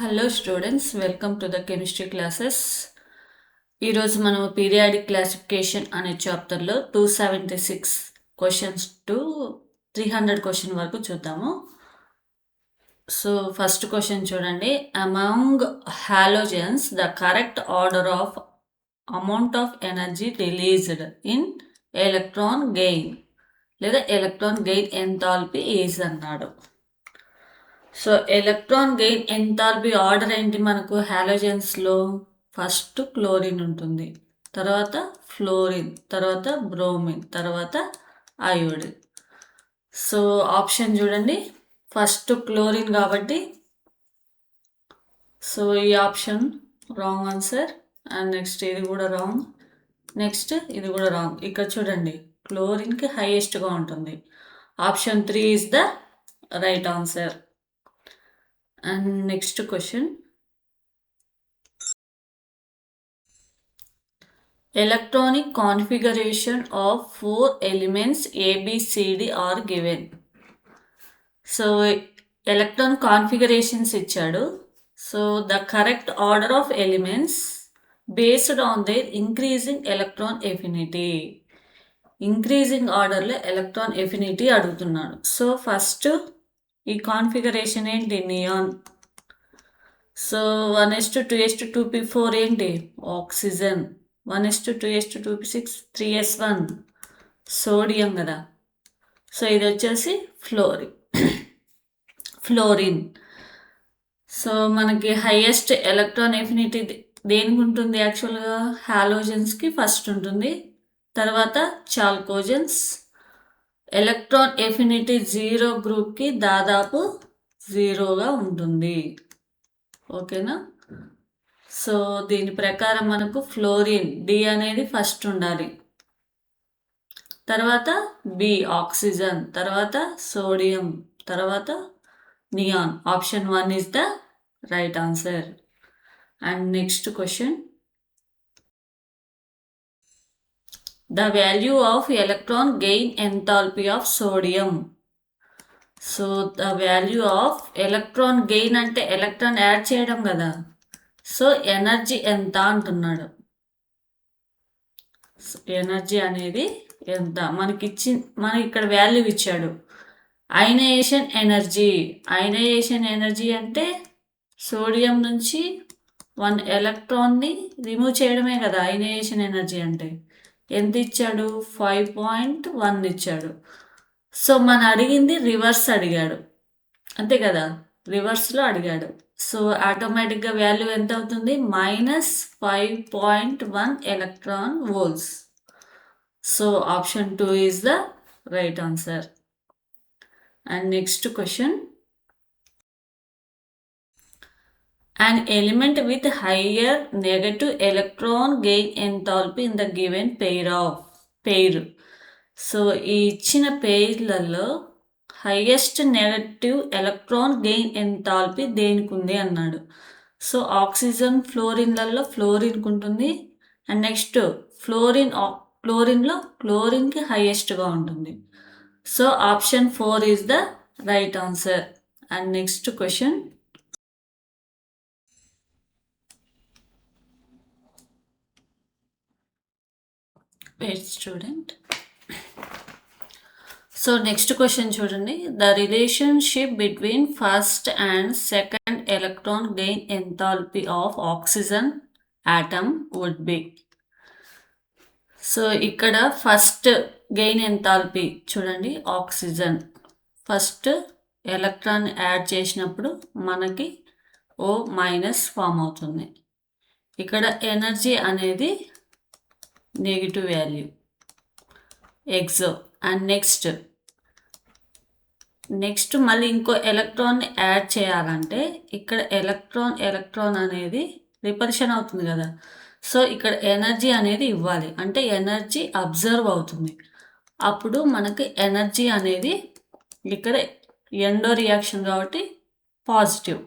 Hello students, welcome to the chemistry classes. ఈరోజు మనం periodic classification అనే చాప్టర్లో 276 క్వశ్చన్స్ టు 300 క్వశ్చన్ వరకు చూద్దాము. సో ఫస్ట్ క్వశ్చన్ చూడండి. Among halogens the correct order of amount of energy released in electron gain లేదా electron gain enthalpy is అన్నాడు. So electron gain enthalpy order ఏంటి మనకు? హాలోజన్స్లో ఫస్ట్ క్లోరిన్ ఉంటుంది, తర్వాత ఫ్లోరిన్, తర్వాత బ్రోమిన్, తర్వాత అయోడిన్. సో ఆప్షన్ చూడండి, ఫస్ట్ క్లోరిన్ కాబట్టి సో ఈ option wrong answer. And next ఇది కూడా రాంగ్, నెక్స్ట్ ఇది కూడా రాంగ్. ఇక్కడ చూడండి, క్లోరిన్కి హైయెస్ట్గా ఉంటుంది. Option 3 is the right answer. And next question. Electronic configuration of 4 elements A, B, C, D are given. So electron configurations ichadu. So the correct order of elements based on their increasing electron affinity. Increasing order lo electron affinity adugutunnadu. So first ఈ configuration ఏంటి? Neon. So 1:2:2p4 ఏంటి? Oxygen. 1:2:2p6 3s1 sodium కదా. So ఇది వచ్చేసి fluorine. So మనకి highest electron affinity దేనికి ఉంటుంది? యాక్చువల్గా హాలోజన్స్కి ఫస్ట్ ఉంటుంది, తర్వాత చాల్కోజన్స్. ఎలక్ట్రాన్ ఎఫినిటీ 0 గ్రూప్కి దాదాపు 0గా ఉంటుంది. ఓకేనా? సో దీని ప్రకారం మనకు ఫ్లోరిన్ డి అనేది ఫస్ట్ ఉండాలి, తర్వాత బి ఆక్సిజన్, తర్వాత సోడియం, తర్వాత neon. Option 1 is the right answer. And next question. The value of electron gain enthalpy of sodium. So the value of electron gain అంటే ఎలక్ట్రాన్ యాడ్ చేయడం కదా. So energy ఎంత అంటున్నాడు. Energy అనేది ఎంత మనకి ఇక్కడ వాల్యూ ఇచ్చాడు. అయనైజేషన్ ఎనర్జీ అంటే సోడియం నుంచి 1 ఎలక్ట్రాన్ని రిమూవ్ చేయడమే కదా అయనైజేషన్ ఎనర్జీ అంటే. ఎంత ఇచ్చాడు? 5.1 ఇచ్చాడు. సో మన అడిగింది రివర్స్ అడిగాడు, అంతే కదా, రివర్స్లో అడిగాడు. సో ఆటోమేటిక్గా వాల్యూ ఎంత అవుతుంది? -5.1 electron volts. So option 2 is the right answer. And next question. An element with higher negative electron gain enthalpy in the given pair. So ఈ ఇచ్చిన పెయిర్లలో highest negative electron gain enthalpy దేనికి ఉంది అన్నాడు. So oxygen ఫ్లోరిన్లలో ఫ్లోరిన్కి ఉంటుంది. And next ఫ్లోరిన్లో క్లోరిన్కి హైయెస్ట్గా ఉంటుంది. So option 4 is the right answer. And next question. Wait student. So next question చూడండి. The relationship between first and second electron gain enthalpy of oxygen atom would be. So ఇక్కడ first gain enthalpy చూడండి, oxygen first electron add చేసినప్పుడు మనకి O- form అవుతుంది. ఇక్కడ energy అనేది negative value exo. And next మళ్ళీ ఇంకో ఎలక్ట్రాన్ యాడ్ చేయాలంటే ఇక్కడ ఎలక్ట్రాన్ అనేది రిపల్షన్ అవుతుంది కదా. సో ఇక్కడ ఎనర్జీ అనేది ఇవ్వాలి, అంటే ఎనర్జీ అబ్జర్వ్ అవుతుంది. అప్పుడు మనకి ఎనర్జీ అనేది ఇక్కడ ఎండో రియాక్షన్ కాబట్టి పాజిటివ్.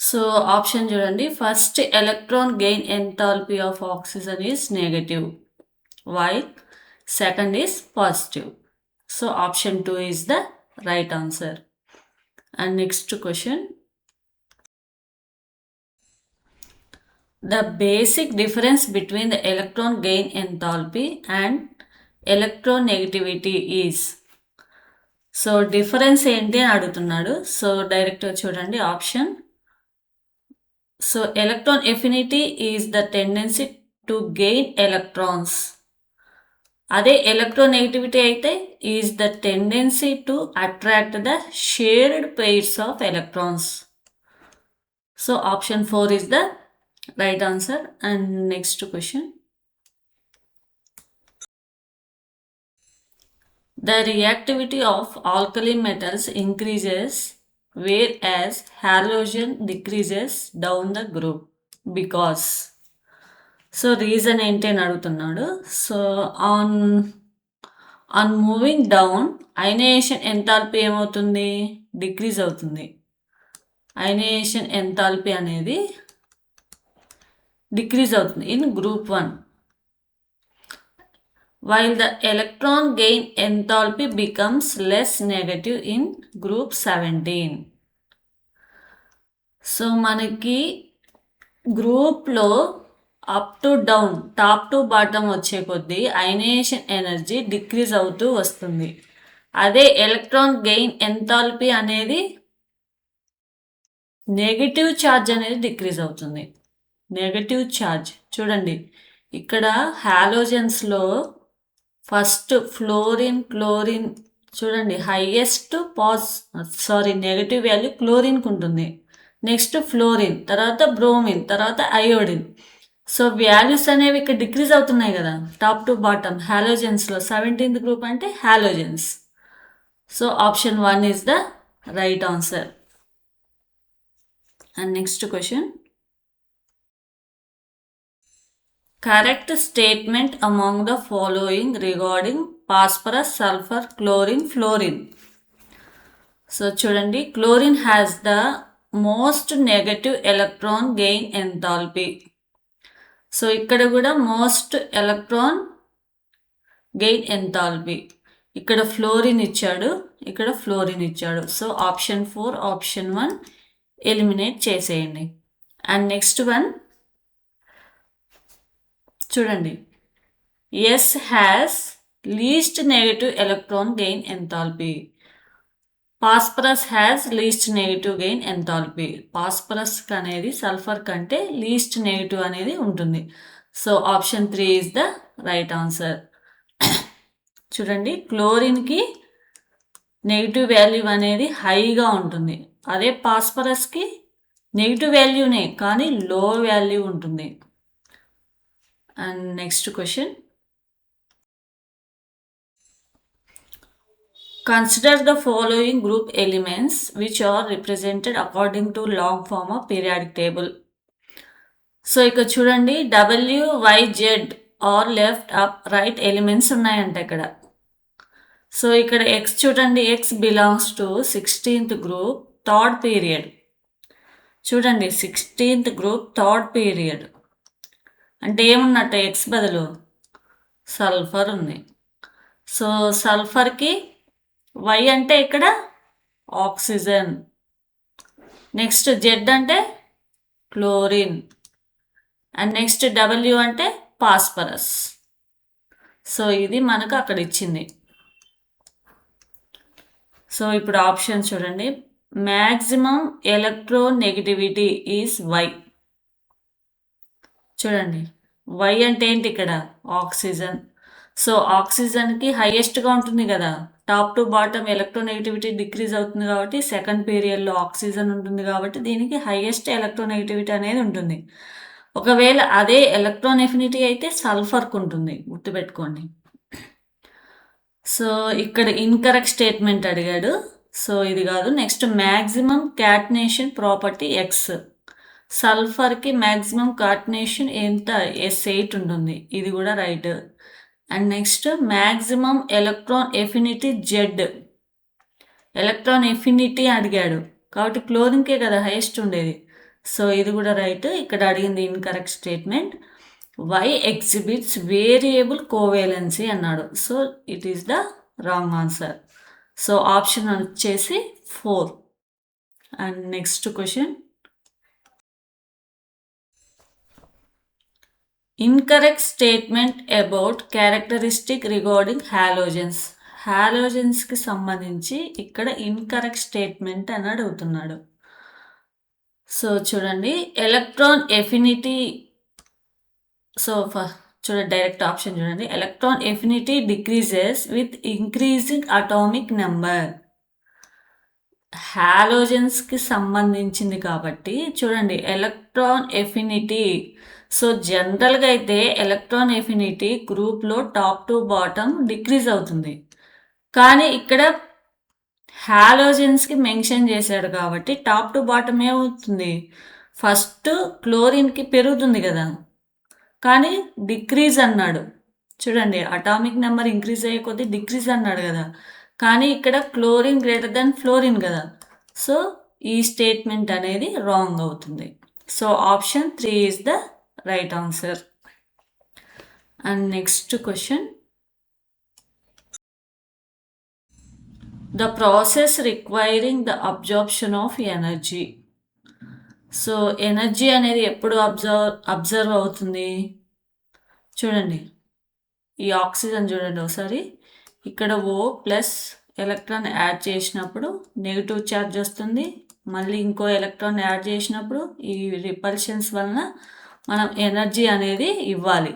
సో ఆప్షన్ చూడండి, first electron gain enthalpy of oxygen is negative, while second is positive. So option 2 is the right answer. And next question. The basic difference between the electron gain enthalpy and electronegativity is. So difference ఏంటి అని అడుగుతున్నాడు. So డైరెక్ట్గా చూడండి option. So electron affinity is the tendency to gain electrons. అదే electronegativity అయితే is the tendency to attract the shared pairs of electrons. So option 4 is the right answer. And next question. The reactivity of alkali metals increases whereas halogen decreases down the group because. So reason ఏంటి అని అడుగుతున్నాడు. So on moving down ionisation enthalpy ఏమవుతుంది, decrease అవుతుంది. Ionisation enthalpy అనేది decrease అవుతుంది in group 1, while the electron gain enthalpy becomes less negative in group 17. So మనకి గ్రూప్లో up to down, top to bottom వచ్చే కొద్దీ అయనైజేషన్ ఎనర్జీ డిక్రీజ్ అవుతూ వస్తుంది. అదే ఎలక్ట్రాన్ గెయిన్ ఎంథాల్పీ అనేది నెగిటివ్ ఛార్జ్ అనేది డిక్రీజ్ అవుతుంది. నెగటివ్ ఛార్జ్ చూడండి ఇక్కడ హాలోజన్స్లో ఫస్ట్ ఫ్లోరిన్, క్లోరిన్ చూడండి హైయెస్ట్ నెగటివ్ వాల్యూ క్లోరిన్కి ఉంటుంది. నెక్స్ట్ ఫ్లోరిన్, తర్వాత బ్రోమిన్, తర్వాత అయోడిన్. సో వాల్యూస్ అనేవి ఇక్కడ డిక్రీజ్ అవుతున్నాయి కదా టాప్ టు బాటమ్ హాలోజన్స్లో. 17th గ్రూప్ అంటే halogens. So option 1 is the right answer. And next question. Correct statement among the following regarding phosphorus, sulfur, chlorine, fluorine. So చూడండి chlorine has the most negative electron gain enthalpy. So ఇక్కడ కూడా most electron gain enthalpy. ఇక్కడ fluorine ఇచ్చాడు, ఇక్కడ fluorine ఇచ్చాడు. So option 4, option 1 eliminate చేసేయండి. And next one చూడండి. S has least negative electron gain enthalpy. Phosphorus has least negative gain enthalpy. Phosphorus అనేది sulphur కంటే లీస్ట్ నెగిటివ్ అనేది ఉంటుంది. So option 3 is the right answer. చూడండి క్లోరిన్కి negative value అనేది హైగా ఉంటుంది. అదే ఫాస్ఫరస్కి నెగిటివ్ వాల్యూనే కానీ లో వాల్యూ ఉంటుంది. And next question. Consider the following group elements which are represented according to long form of periodic table. So ఇక్కడ చూడండి W, Y, Z are left up right elements ఉన్నాయంట ఇక్కడ. సో ఇక్కడ X చూడండి, X belongs to 16th group third period. చూడండి 16th group third period అంటే ఏమున్నట్టు X బదులు సల్ఫర్ ఉంది. సో సల్ఫర్కి Y అంటే ఇక్కడ ఆక్సిజన్, నెక్స్ట్ Z అంటే క్లోరిన్, అండ్ నెక్స్ట్ W అంటే ఫాస్ఫరస్. సో ఇది మనకు అక్కడ ఇచ్చింది. సో ఇప్పుడు ఆప్షన్ చూడండి. Maximum electronegativity is Y. చూడండి Y అంటే ఏంటి ఇక్కడ ఆక్సిజన్. సో ఆక్సిజన్కి హైయెస్ట్గా ఉంటుంది కదా, top to bottom electronegativity decrease అవుతుంది కాబట్టి సెకండ్ పీరియడ్లో ఆక్సిజన్ ఉంటుంది కాబట్టి దీనికి హైయెస్ట్ ఎలక్ట్రోనెగటివిటీ అనేది ఉంటుంది. ఒకవేళ అదే ఎలక్ట్రాన్ ఎఫినిటీ అయితే సల్ఫర్కు ఉంటుంది, గుర్తుపెట్టుకోండి. సో ఇక్కడ ఇన్కరెక్ట్ స్టేట్మెంట్ అడిగాడు. సో ఇది కాదు. Next maximum catenation property X. సల్ఫర్కి మ్యాక్సిమం క్యాటనేషన్ ఎంత S8 ఉంటుంది, ఇది కూడా right. And next maximum electron affinity Z. Electron affinity అడిగాడు కాబట్టి క్లోరిన్కే కదా హైయెస్ట్ ఉండేది. సో ఇది కూడా రైట్. ఇక్కడ అడిగింది incorrect statement. Y exhibits variable covalency అన్నాడు. So it is the wrong answer. So option వచ్చేసి 4. And next question. Incorrect statement about characteristic regarding halogens. హాలోజన్స్కి సంబంధించి ఇక్కడ ఇన్కరెక్ట్ స్టేట్మెంట్ అని అడుగుతున్నాడు. సో చూడండి, ఎలక్ట్రాన్ ఎఫినిటీ. సో చూడండి, డైరెక్ట్ ఆప్షన్ చూడండి, electron affinity decreases with increasing atomic number. హాలోజన్స్కి సంబంధించింది కాబట్టి చూడండి, ఎలక్ట్రాన్ ఎఫినిటీ. సో జనరల్గా అయితే ఎలక్ట్రాన్ ఎఫినిటీ గ్రూప్లో టాప్ టు బాటమ్ డిక్రీజ్ అవుతుంది. కానీ ఇక్కడ హాలోజన్స్కి మెన్షన్ చేశాడు కాబట్టి టాప్ టు బాటమ్ ఏమవుతుంది, ఫస్ట్ క్లోరిన్కి పెరుగుతుంది కదా, కానీ డిక్రీజ్ అన్నాడు. చూడండి, అటామిక్ నెంబర్ ఇంక్రీజ్ అయ్యే కొద్దీ డిక్రీజ్ అన్నాడు కదా, కానీ ఇక్కడ క్లోరిన్ గ్రేటర్ దెన్ ఫ్లోరిన్ కదా. సో ఈ స్టేట్మెంట్ అనేది రాంగ్ అవుతుంది. So option 3 is the right answer. And next question, the process requiring the absorption of energy. So energy అనేది ఎప్పుడు అబ్జర్వ్ అవుతుంది, చూడండి ఈ ఆక్సిజన్ చూడండి ఒకసారి, ఇక్కడ O ప్లస్ ఎలక్ట్రాన్ యాడ్ చేసినప్పుడు నెగిటివ్ ఛార్జ్ వస్తుంది, మళ్ళీ ఇంకో ఎలక్ట్రాన్ యాడ్ చేసినప్పుడు ఈ రిపల్షన్స్ వలన మనం ఎనర్జీ అనేది ఇవ్వాలి.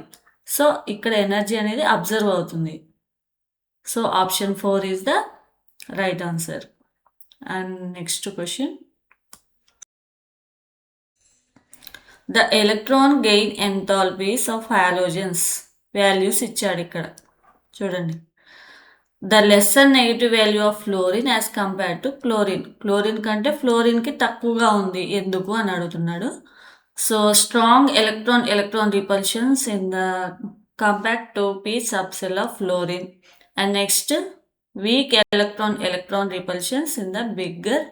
సో ఇక్కడ ఎనర్జీ అనేది అబ్జర్వ్ అవుతుంది. So option 4 is the right answer. And next question, the electron gain enthalpies of halogens. Values ఇచ్చాడు ఇక్కడ చూడండి. The lesser negative value of fluorine as compared to chlorine. Chlorine కంటే ఫ్లోరిన్కి తక్కువగా ఉంది, ఎందుకు అని అడుగుతున్నాడు. So strong electron repulsions in the compared to p subcell of fluorine. And next week electron repulsions in the bigger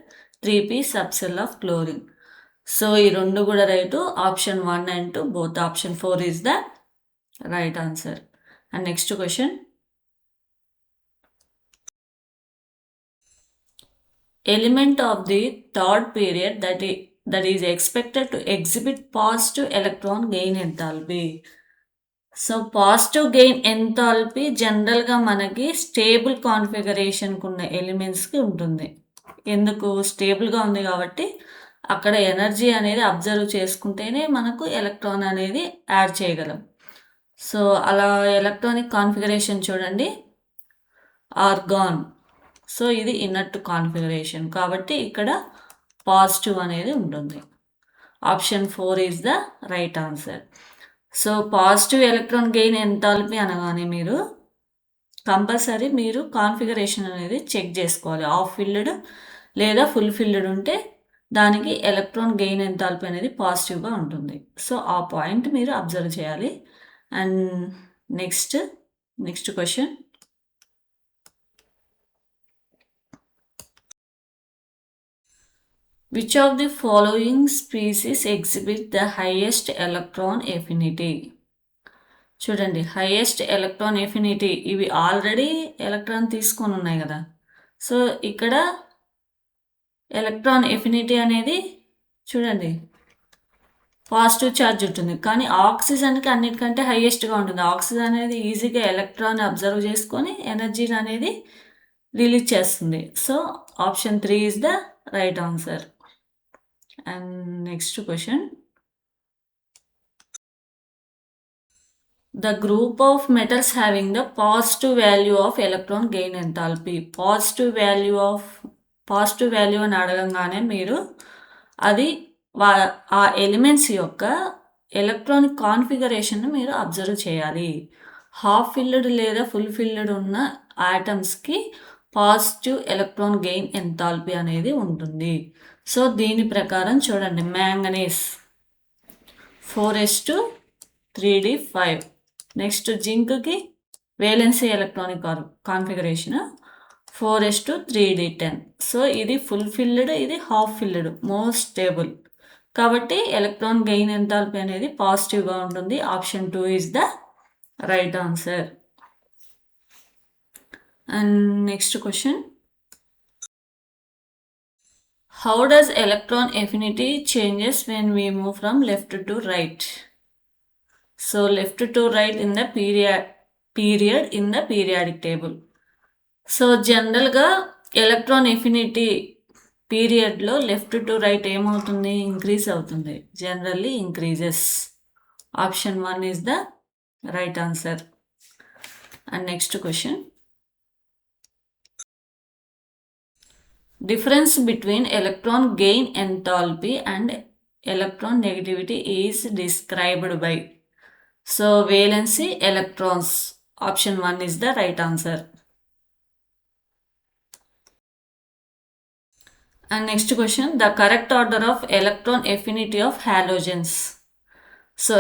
3p subcell of chlorine. So ఈ రెండు కూడా right. Option 1 and 2 both option 4 is the right answer. And next question, element of the third period that is expected to exhibit positive electron gain enthalpy. So positive gain enthalpy జనరల్గా మనకి stable కాన్ఫిగరేషన్కి ఉన్న ఎలిమెంట్స్కి ఉంటుంది. ఎందుకు, స్టేబుల్గా ఉంది కాబట్టి అక్కడ energy అనేది అబ్జర్వ్ చేసుకుంటేనే మనకు ఎలక్ట్రాన్ అనేది యాడ్ చేయగలం. సో అలా ఎలక్ట్రానిక్ కాన్ఫిగరేషన్ చూడండి, ఆర్గాన్. సో ఇది ఇన్నట్ కాన్ఫిగరేషన్ కాబట్టి ఇక్కడ పాజిటివ్ అనేది ఉంటుంది. Option 4 is the right answer. So positive electron gain enthalpy అనగానే మీరు కంపల్సరీ మీరు కాన్ఫిగరేషన్ అనేది చెక్ చేసుకోవాలి. హాఫ్ ఫిల్డ్ లేదా ఫుల్ ఫిల్డ్ ఉంటే దానికి ఎలక్ట్రాన్ గెయిన్ ఎంథాల్పీ అనేది పాజిటివ్గా ఉంటుంది. సో ఆ పాయింట్ మీరు అబ్జర్వ్ చేయాలి. And next question, which of the following species exhibit the highest electron affinity? చూడండి, హైయెస్ట్ ఎలక్ట్రాన్ ఎఫినిటీ, ఇవి ఆల్రెడీ ఎలక్ట్రాన్ తీసుకొని ఉన్నాయి కదా. సో ఇక్కడ ఎలక్ట్రాన్ ఎఫినిటీ అనేది చూడండి పాజిటివ్ ఛార్జ్ ఉంటుంది, కానీ ఆక్సిజన్కి అన్నిటికంటే హైయెస్ట్గా ఉంటుంది. ఆక్సిజన్ అనేది ఈజీగా ఎలక్ట్రాన్ అబ్జర్వ్ చేసుకొని ఎనర్జీని అనేది రిలీజ్ చేస్తుంది. So option 3 is the right answer. And next question, the group of metals having the positive value of electron gain enthalpy. Positive value అని అడగంగానే మీరు అది ఆ ఎలిమెంట్స్ యొక్క ఎలక్ట్రానిక్ కాన్ఫిగరేషన్ మీరు అబ్జర్వ్ చేయాలి. హాఫ్ ఫిల్డ్ లేదా ఫుల్ ఫిల్డ్ ఉన్న ఆటమ్స్కి పాజిటివ్ ఎలక్ట్రాన్ గెయిన్ ఎంథాల్పీ అనేది ఉంటుంది. సో దీని ప్రకారం చూడండి, మ్యాంగనీస్ 4s2 3d5. నెక్స్ట్ జింక్కి valency electronic configuration 4s2 3d10. So ఇది ఫుల్ ఫిల్డ్, ఇది హాఫ్ ఫిల్డ్, మోస్ట్ స్టేబుల్ కాబట్టి ఎలక్ట్రాన్ గెయిన్ ఎంథాల్పీ అనేది పాజిటివ్గా ఉంటుంది. Option 2 is the right answer. And next question, how does electron affinity changes when we move from left to right? So left to right in the period in the periodic table. So జనరల్గా electron affinity పీరియడ్లో left to right ఏమవుతుంది, increase అవుతుంది, generally increases. Option 1 is the right answer. And next question, difference between electron gain enthalpy and electron negativity is described by. So valency electrons. Option 1 is the right answer. And next question, the correct order of electron affinity of halogens. So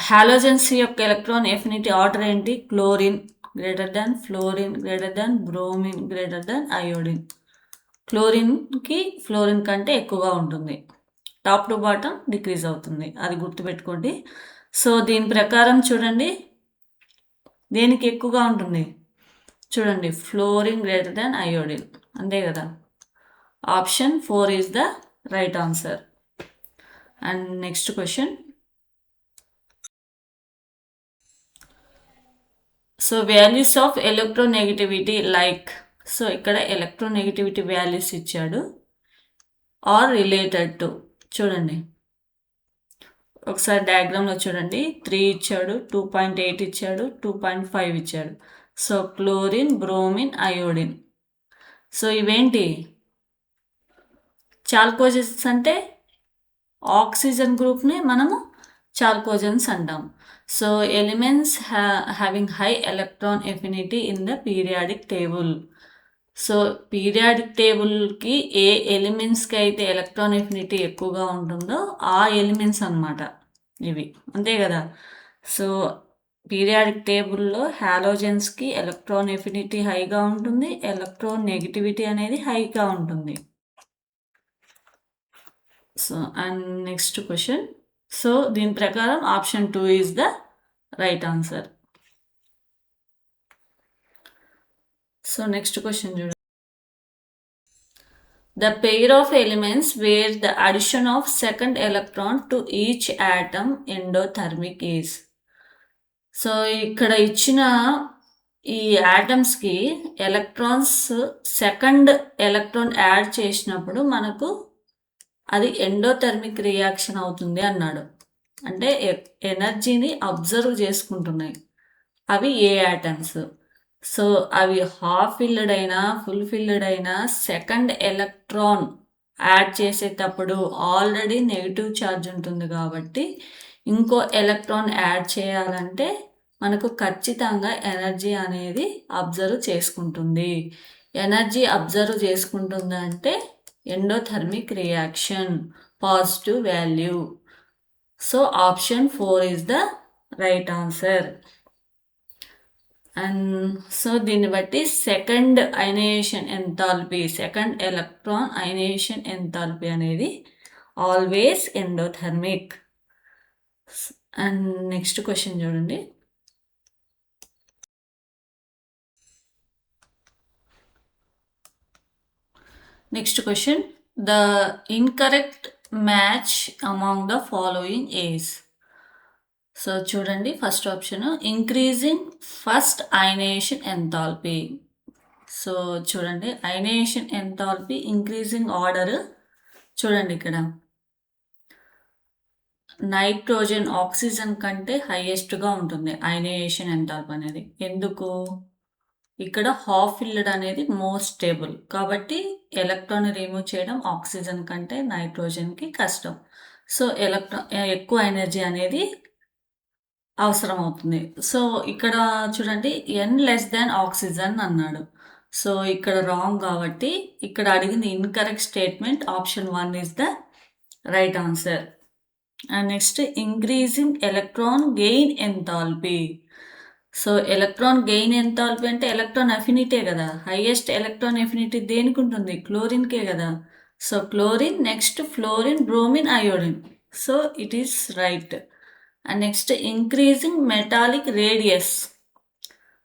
halogens యొక్క electron affinity order ఏంటి? Chlorine greater than, fluorine greater than, bromine greater than, iodine. క్లోరిన్కి fluorine కంటే ఎక్కువగా ఉంటుంది, top to bottom decrease అవుతుంది, అది గుర్తుపెట్టుకోండి. So దీని ప్రకారం చూడండి, దేనికి ఎక్కువగా ఉంటుంది చూడండి, ఫ్లోరిన్ గ్రేటర్ దాన్ అయోడిన్, అంతే కదా. Option 4 is the right answer. And next question, so values of electronegativity like. So ఇక్కడ ఎలక్ట్రోనెగటివిటీ వాల్యూస్ ఇచ్చాడు, ఆర్ రిలేటెడ్ టు. చూడండి ఒకసారి డయాగ్రామ్లో చూడండి, 3 ఇచ్చాడు, 2.8 ఇచ్చాడు, 2.5 ఇచ్చాడు. So chlorine, bromine, iodine. So ఇవేంటి, చాల్కోజన్స్ అంటే ఆక్సిజన్ గ్రూప్ని మనము చాల్కోజన్స్ అంటాం. So elements having high electron affinity in the periodic table. So periodic టేబుల్కి ఏ ఎలిమెంట్స్కి అయితే ఎలక్ట్రాన్ ఎఫినిటీ ఎక్కువగా ఉంటుందో ఆ ఎలిమెంట్స్ అన్నమాట ఇవి, అంతే కదా. సో పీరియాడిక్ టేబుల్లో హాలోజన్స్కి ఎలక్ట్రాన్ ఎఫినిటీ హైగా ఉంటుంది, ఎలక్ట్రాన్ నెగిటివిటీ అనేది హైగా ఉంటుంది. So and next question, so దీని ప్రకారం option 2 is the right answer. So next question చూడండి, the pair of elements where the addition of second electron to each atom endothermic is. So ఇక్కడ ఇచ్చిన ఈ యాటమ్స్కి electrons second electron add చేసినప్పుడు మనకు అది endothermic reaction అవుతుంది అన్నాడు. అంటే ఎనర్జీని అబ్జర్వ్ చేసుకుంటున్నాయి అవి ఏ యాటమ్స్. సో అవి హాఫ్ ఫిల్డ్ అయినా ఫుల్ ఫిల్డ్ అయినా సెకండ్ ఎలక్ట్రాన్ యాడ్ చేసేటప్పుడు ఆల్రెడీ నెగిటివ్ ఛార్జ్ ఉంటుంది కాబట్టి ఇంకో ఎలక్ట్రాన్ యాడ్ చేయాలంటే మనకు ఖచ్చితంగా ఎనర్జీ అనేది అబ్జర్వ్ చేసుకుంటుంది. ఎనర్జీ అబ్జర్వ్ చేసుకుంటుంది అంటే endothermic reaction, positive value. So option 4 is the right answer. And so దీన్ని బట్టి second ionization enthalpy, second electron ionization enthalpy అనేది always endothermic. And next question చూడండి, next question, the incorrect match among the following is. So చూడండి first option increasing first ionization enthalpy. So చూడండి ionization enthalpy increasing order చూడండి, ఇక్కడ nitrogen oxygen కంటే హైయెస్ట్గా ఉంటుంది ionisation enthalpy అనేది. ఎందుకు, ఇక్కడ హాఫ్ ఫిల్డ్ అనేది మోర్ స్టేబుల్ కాబట్టి ఎలక్ట్రాన్ రిమూవ్ చేయడం ఆక్సిజన్ కంటే నైట్రోజన్కి కష్టం. సో ఎక్కువ ఎనర్జీ అనేది అవసరం అవుతుంది. సో ఇక్కడ చూడండి n < ఆక్సిజన్ అన్నాడు. సో ఇక్కడ రాంగ్ కాబట్టి ఇక్కడ అడిగింది incorrect statement, option 1 is the right answer. And next increasing electron gain enthalpy. So electron gain enthalpy అంటే ఎలక్ట్రాన్ అఫినిటీ కదా, హైయెస్ట్ ఎలక్ట్రాన్ అఫినిటీ దేనికి ఉంటుంది, క్లోరిన్కే కదా. So chlorine, next fluorine, bromine, iodine. So it is right. And next increasing metallic radius.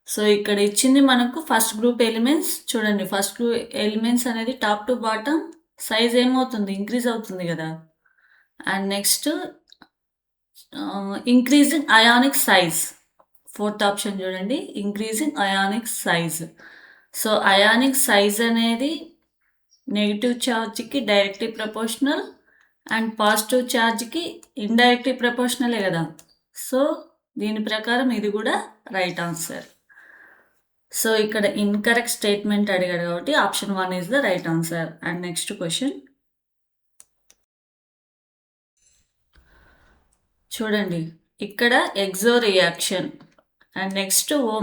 So ఇక్కడ ఇచ్చింది మనకు first group elements. చూడండి first group elements అనేది టాప్ టు బాటమ్ సైజ్ ఏమవుతుంది, ఇంక్రీజ్ అవుతుంది కదా. And next increasing ionic size. Fourth option చూడండి, increasing ionic size. So ionic size అనేది నెగిటివ్ ఛార్జ్కి డైరెక్ట్లీ ప్రపోర్షనల్ అండ్ పాజిటివ్ ఛార్జ్కి ఇండైరెక్ట్లీ ప్రపోర్షనలే కదా. సో దీని ప్రకారం ఇది కూడా రైట్ ఆన్సర్. సో ఇక్కడ ఇన్కరెక్ట్ స్టేట్మెంట్ అడిగాడు కాబట్టి option 1 is the right answer. And next question చూడండి, ఇక్కడ exo reaction and next O-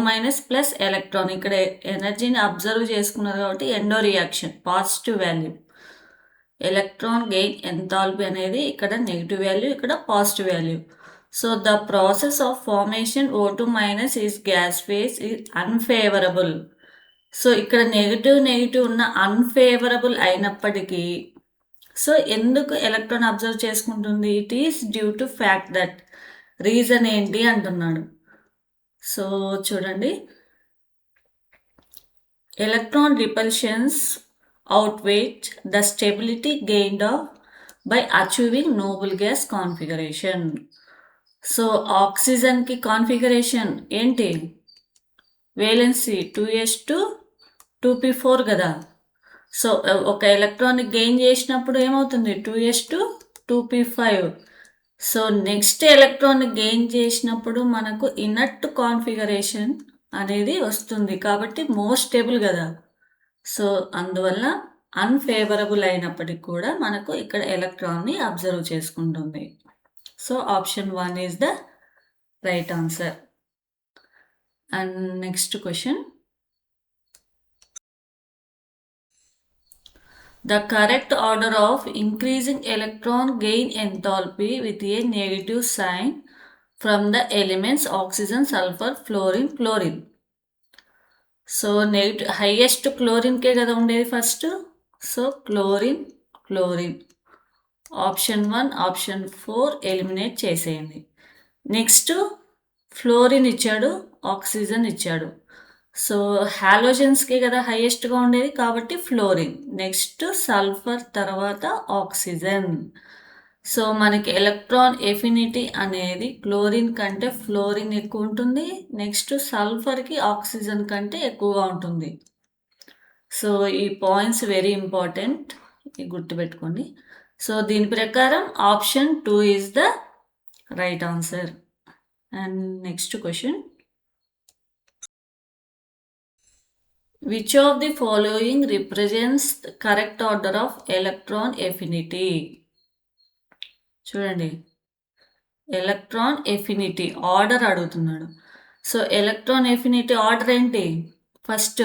plus electron. ఇక్కడ ఎనర్జీని అబ్జర్వ్ చేసుకున్నారు కాబట్టి endo reaction positive value. Electron gain enthalpy అనేది ఇక్కడ నెగిటివ్ వాల్యూ, ఇక్కడ positive value. So the process of formation O2- is gas phase is unfavourable. So ఇక్కడ negative ఉన్న unfavourable అయినప్పటికీ సో ఎందుకు ఎలక్ట్రాన్ అబ్జర్వ్ చేసుకుంటుంది? It is due to fact that. Reason ఏంటి అంటున్నాడు. సో చూడండి, electron repulsions outweight the stability gained by achieving noble gas configuration. So ఆక్సిజన్కి configuration ఏంటి? వేలెన్సీ 2s2 2p4 కదా. సో ఒక ఎలక్ట్రానిక్ గెయిన్ చేసినప్పుడు ఏమవుతుంది? 2s2 2p5. So next electronic gain చేసినప్పుడు మనకు ఇనర్ట్ కాన్ఫిగరేషన్ అనేది వస్తుంది కాబట్టి మోస్ట్ స్టేబుల్ కదా. సో అందువల్ల అన్ఫేవరబుల్ అయినప్పటికీ కూడా మనకు ఇక్కడ ఎలక్ట్రాన్ని అబ్జర్వ్ చేసుకుంటుంది. So option 1 is the right answer. And next question, the correct order of increasing electron gain enthalpy with a negative sign from the elements oxygen, sulfur, fluorine, chlorine. So negative highest క్లోరిన్కే కదా ఉండేది first. So chlorine option 1 option 4 eliminate చేసేయండి. Next fluorine ఇచ్చాడు, oxygen ఇచ్చాడు. So హాలోజన్స్కే కదా హైయెస్ట్గా ఉండేది కాబట్టి ఫ్లోరిన్. నెక్స్ట్ సల్ఫర్, తర్వాత ఆక్సిజన్. సో మనకి ఎలక్ట్రాన్ ఎఫినిటీ అనేది క్లోరిన్ కంటే ఫ్లోరిన్ ఎక్కువ ఉంటుంది. నెక్స్ట్ సల్ఫర్కి ఆక్సిజన్ కంటే ఎక్కువగా ఉంటుంది. సో ఈ పాయింట్స్ వెరీ ఇంపార్టెంట్, గుర్తుపెట్టుకోండి. సో దీని ప్రకారం option 2 is the right answer. And next question, which of the following represents the correct order of electron affinity? చూడండి, ఎలక్ట్రాన్ ఎఫినిటీ ఆర్డర్ అడుగుతున్నాడు. సో ఎలక్ట్రాన్ ఎఫినిటీ ఆర్డర్ ఏంటి? First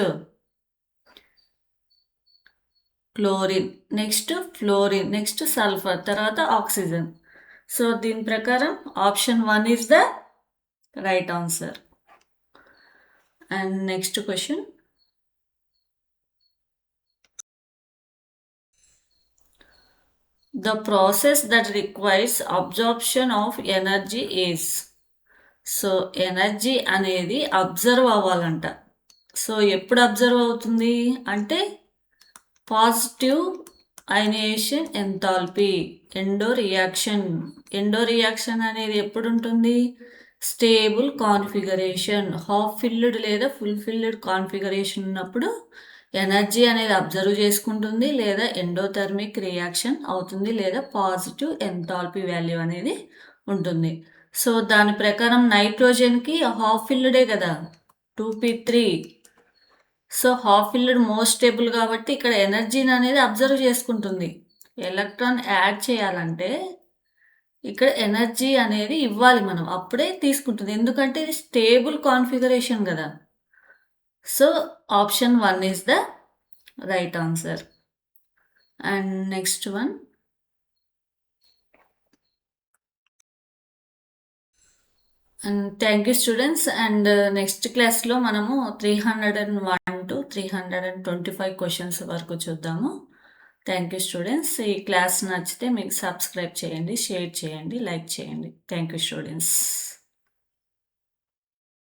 chlorine, next fluorine, next sulphur, తర్వాత oxygen. So దీని ప్రకారం option 1 is the right answer. And next question, the process that requires absorption of energy is. So energy అనేది observe అవ్వాలంట. So ఎప్పుడు observe అవుతుంది అంటే positive ionisation enthalpy, endo reaction అనేది ఎప్పుడు ఉంటుంది? స్టేబుల్ కాన్ఫిగరేషన్, హాఫ్ ఫిల్డ్ లేదా ఫుల్ ఫిల్డ్ కాన్ఫిగరేషన్ ఉన్నప్పుడు energy అనేది అబ్జర్వ్ చేసుకుంటుంది, లేదా ఎండోథర్మిక్ రియాక్షన్ అవుతుంది, లేదా పాజిటివ్ ఎంథాల్పీ వాల్యూ అనేది ఉంటుంది. సో దాని ప్రకారం నైట్రోజన్కి హాఫ్ ఫిల్డే కదా 2p3. So half filled most stable కాబట్టి ఇక్కడ ఎనర్జీని అనేది అబ్జర్వ్ చేసుకుంటుంది. ఎలక్ట్రాన్ యాడ్ చేయాలంటే ఇక్కడ ఎనర్జీ అనేది ఇవ్వాలి మనం, అప్పుడే తీసుకుంటుంది, ఎందుకంటే ఇది స్టేబుల్ కాన్ఫిగరేషన్ కదా. So option 1 is the right answer. And next one, and thank you students. And next క్లాస్లో మనము 301 to 325 క్వశ్చన్స్ వరకు చూద్దాము. Thank you students. ఈ క్లాస్ నచ్చితే మీకు సబ్స్క్రైబ్ చేయండి, షేర్ చేయండి, లైక్ చేయండి. Thank you students.